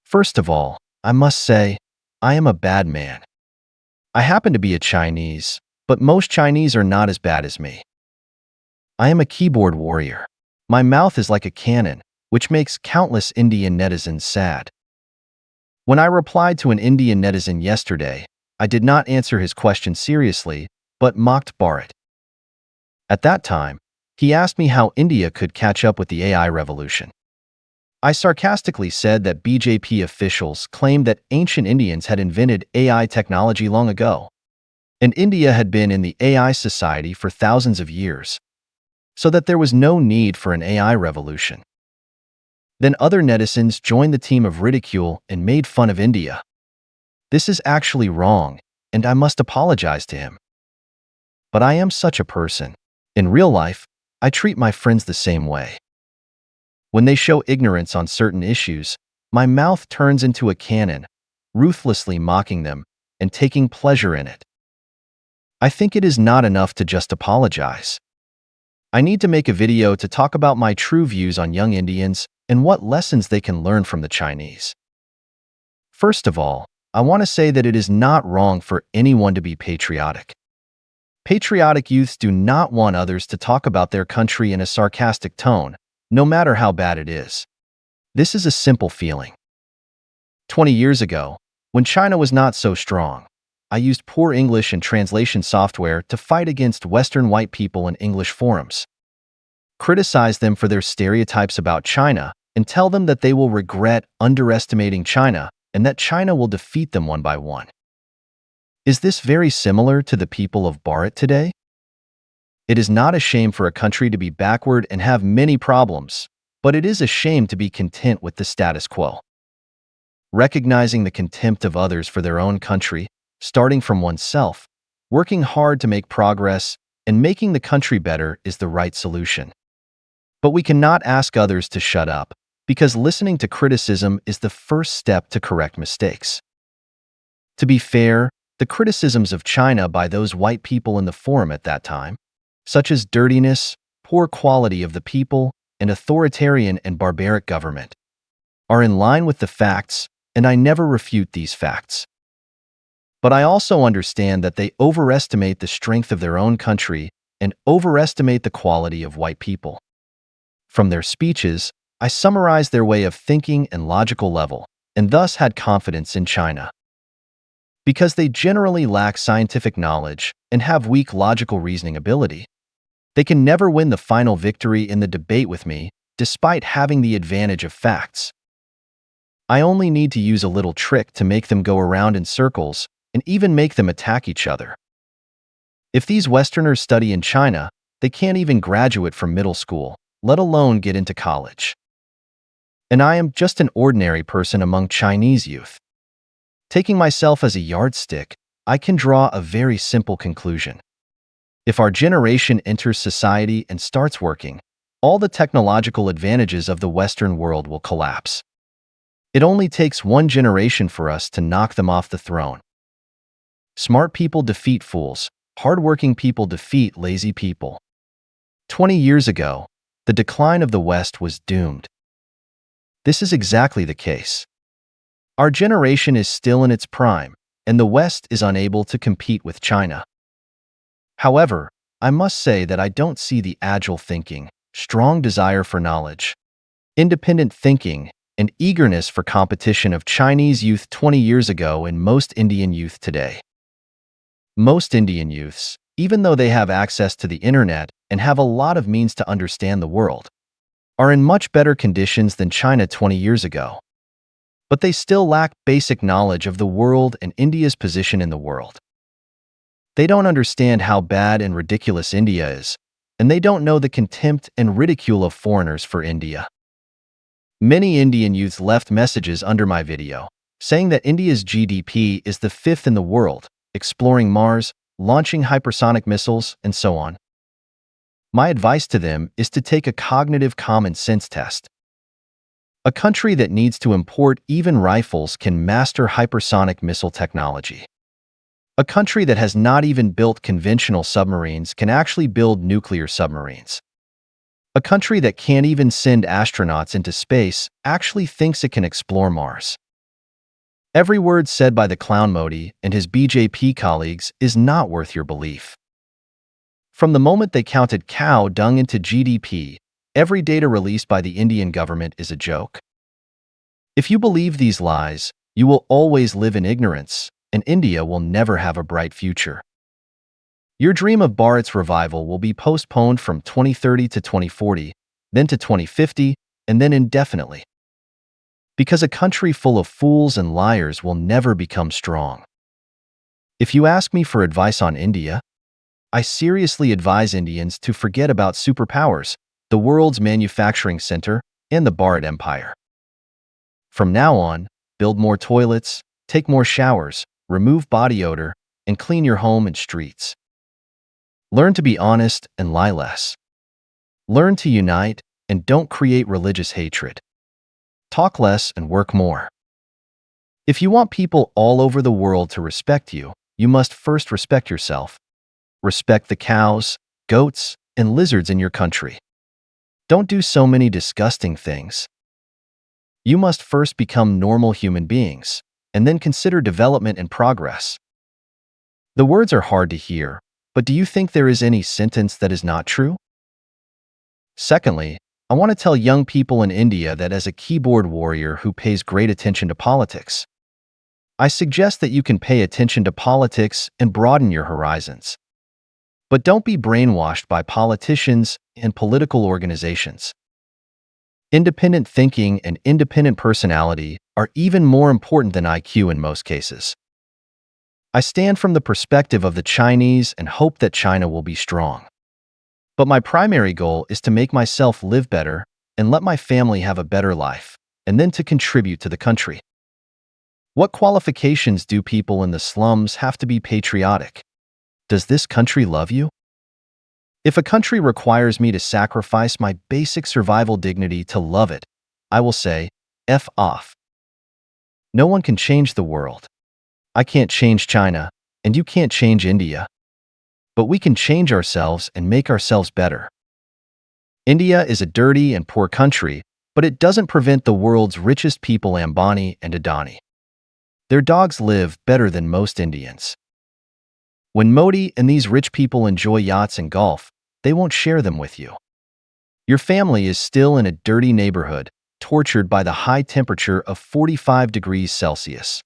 First of all, I must say, I am a bad man. I happen to be a Chinese, but most Chinese are not as bad as me. I am a keyboard warrior. My mouth is like a cannon, which makes countless Indian netizens sad. When I replied to an Indian netizen yesterday, I did not answer his question seriously, but mocked Bharat. At that time, he asked me how India could catch up with the AI revolution. I sarcastically said that BJP officials claimed that ancient Indians had invented AI technology long ago, and India had been in the AI society for thousands of years, so that there was no need for an AI revolution. Then other netizens joined the team of ridicule and made fun of India. This is actually wrong, and I must apologize to him. But I am such a person. In real life, I treat my friends the same way. When they show ignorance on certain issues, my mouth turns into a cannon, ruthlessly mocking them and taking pleasure in it. I think it is not enough to just apologize. I need to make a video to talk about my true views on young Indians and what lessons they can learn from the Chinese. First of all, I want to say that it is not wrong for anyone to be patriotic. Patriotic youths do not want others to talk about their country in a sarcastic tone, no matter how bad it is. This is a simple feeling. 20 years ago, when China was not so strong, I used poor English and translation software to fight against Western white people in English forums. Criticize them for their stereotypes about China and tell them that they will regret underestimating China and that China will defeat them one by one. Is this very similar to the people of Bharat today? It is not a shame for a country to be backward and have many problems, but it is a shame to be content with the status quo. Recognizing the contempt of others for their own country, starting from oneself, working hard to make progress, and making the country better is the right solution. But we cannot ask others to shut up, because listening to criticism is the first step to correct mistakes. To be fair, the criticisms of China by those white people in the forum at that time, such as dirtiness, poor quality of the people, and authoritarian and barbaric government, are in line with the facts, and I never refute these facts. But I also understand that they overestimate the strength of their own country and overestimate the quality of white people. From their speeches, I summarized their way of thinking and logical level, and thus had confidence in China. Because they generally lack scientific knowledge and have weak logical reasoning ability, they can never win the final victory in the debate with me, despite having the advantage of facts. I only need to use a little trick to make them go around in circles and even make them attack each other. If these Westerners study in China, they can't even graduate from middle school, let alone get into college. And I am just an ordinary person among Chinese youth. Taking myself as a yardstick, I can draw a very simple conclusion. If our generation enters society and starts working, all the technological advantages of the Western world will collapse. It only takes one generation for us to knock them off the throne. Smart people defeat fools, hardworking people defeat lazy people. 20 years ago, the decline of the West was doomed. This is exactly the case. Our generation is still in its prime, and the West is unable to compete with China. However, I must say that I don't see the agile thinking, strong desire for knowledge, independent thinking, and eagerness for competition of Chinese youth 20 years ago in most Indian youth today. Most Indian youths, even though they have access to the internet and have a lot of means to understand the world, are in much better conditions than China 20 years ago. But they still lack basic knowledge of the world and India's position in the world. They don't understand how bad and ridiculous India is, and they don't know the contempt and ridicule of foreigners for India. Many Indian youths left messages under my video, saying that India's GDP is the 5th in the world, exploring Mars, launching hypersonic missiles, and so on. My advice to them is to take a cognitive common sense test. A country that needs to import even rifles can master hypersonic missile technology. A country that has not even built conventional submarines can actually build nuclear submarines. A country that can't even send astronauts into space actually thinks it can explore Mars. Every word said by the clown Modi and his BJP colleagues is not worth your belief. From the moment they counted cow dung into GDP, every data released by the Indian government is a joke. If you believe these lies, you will always live in ignorance, and India will never have a bright future. Your dream of Bharat's revival will be postponed from 2030 to 2040, then to 2050, and then indefinitely. Because a country full of fools and liars will never become strong. If you ask me for advice on India, I seriously advise Indians to forget about superpowers, the world's manufacturing center, and the Bharat Empire. From now on, build more toilets, take more showers, remove body odor, and clean your home and streets. Learn to be honest and lie less. Learn to unite and don't create religious hatred. Talk less and work more. If you want people all over the world to respect you, you must first respect yourself. Respect the cows, goats, and lizards in your country. Don't do so many disgusting things. You must first become normal human beings, and then consider development and progress. The words are hard to hear, but do you think there is any sentence that is not true? Secondly, I want to tell young people in India that as a keyboard warrior who pays great attention to politics, I suggest that you can pay attention to politics and broaden your horizons. But don't be brainwashed by politicians and political organizations. Independent thinking and independent personality are even more important than IQ in most cases. I stand from the perspective of the Chinese and hope that China will be strong. But my primary goal is to make myself live better and let my family have a better life, and then to contribute to the country. What qualifications do people in the slums have to be patriotic? Does this country love you? If a country requires me to sacrifice my basic survival dignity to love it, I will say, F off. No one can change the world. I can't change China, and you can't change India. But we can change ourselves and make ourselves better. India is a dirty and poor country, but it doesn't prevent the world's richest people Ambani and Adani. Their dogs live better than most Indians. When Modi and these rich people enjoy yachts and golf, they won't share them with you. Your family is still in a dirty neighborhood, tortured by the high temperature of 45 degrees Celsius.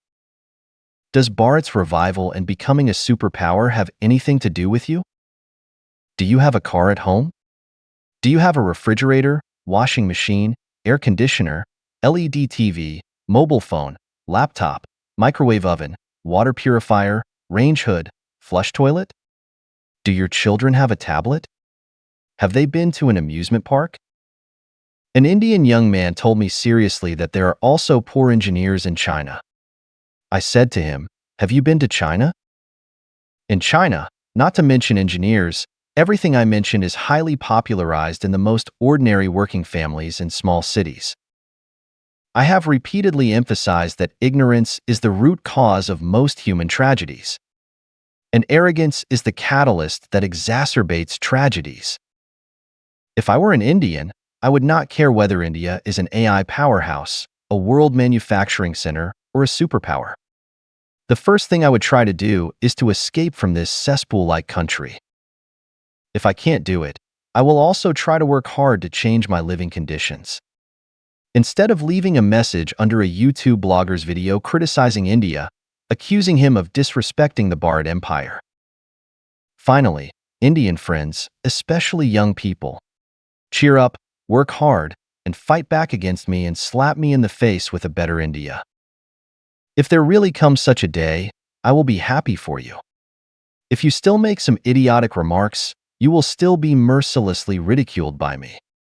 Does Bharat's revival and becoming a superpower have anything to do with you? Do you have a car at home? Do you have a refrigerator, washing machine, air conditioner, LED TV, mobile phone, laptop, microwave oven, water purifier, range hood, flush toilet? Do your children have a tablet? Have they been to an amusement park? An Indian young man told me seriously that there are also poor engineers in China. I said to him, "Have you been to China?" In China, not to mention engineers, everything I mention is highly popularized in the most ordinary working families in small cities. I have repeatedly emphasized that ignorance is the root cause of most human tragedies, and arrogance is the catalyst that exacerbates tragedies. If I were an Indian, I would not care whether India is an AI powerhouse, a world manufacturing center, or a superpower. The first thing I would try to do is to escape from this cesspool-like country. If I can't do it, I will also try to work hard to change my living conditions. Instead of leaving a message under a YouTube blogger's video criticizing India, accusing him of disrespecting the Bharat Empire. Finally, Indian friends, especially young people, cheer up, work hard, and fight back against me and slap me in the face with a better India. If there really comes such a day, I will be happy for you. If you still make some idiotic remarks, you will still be mercilessly ridiculed by me.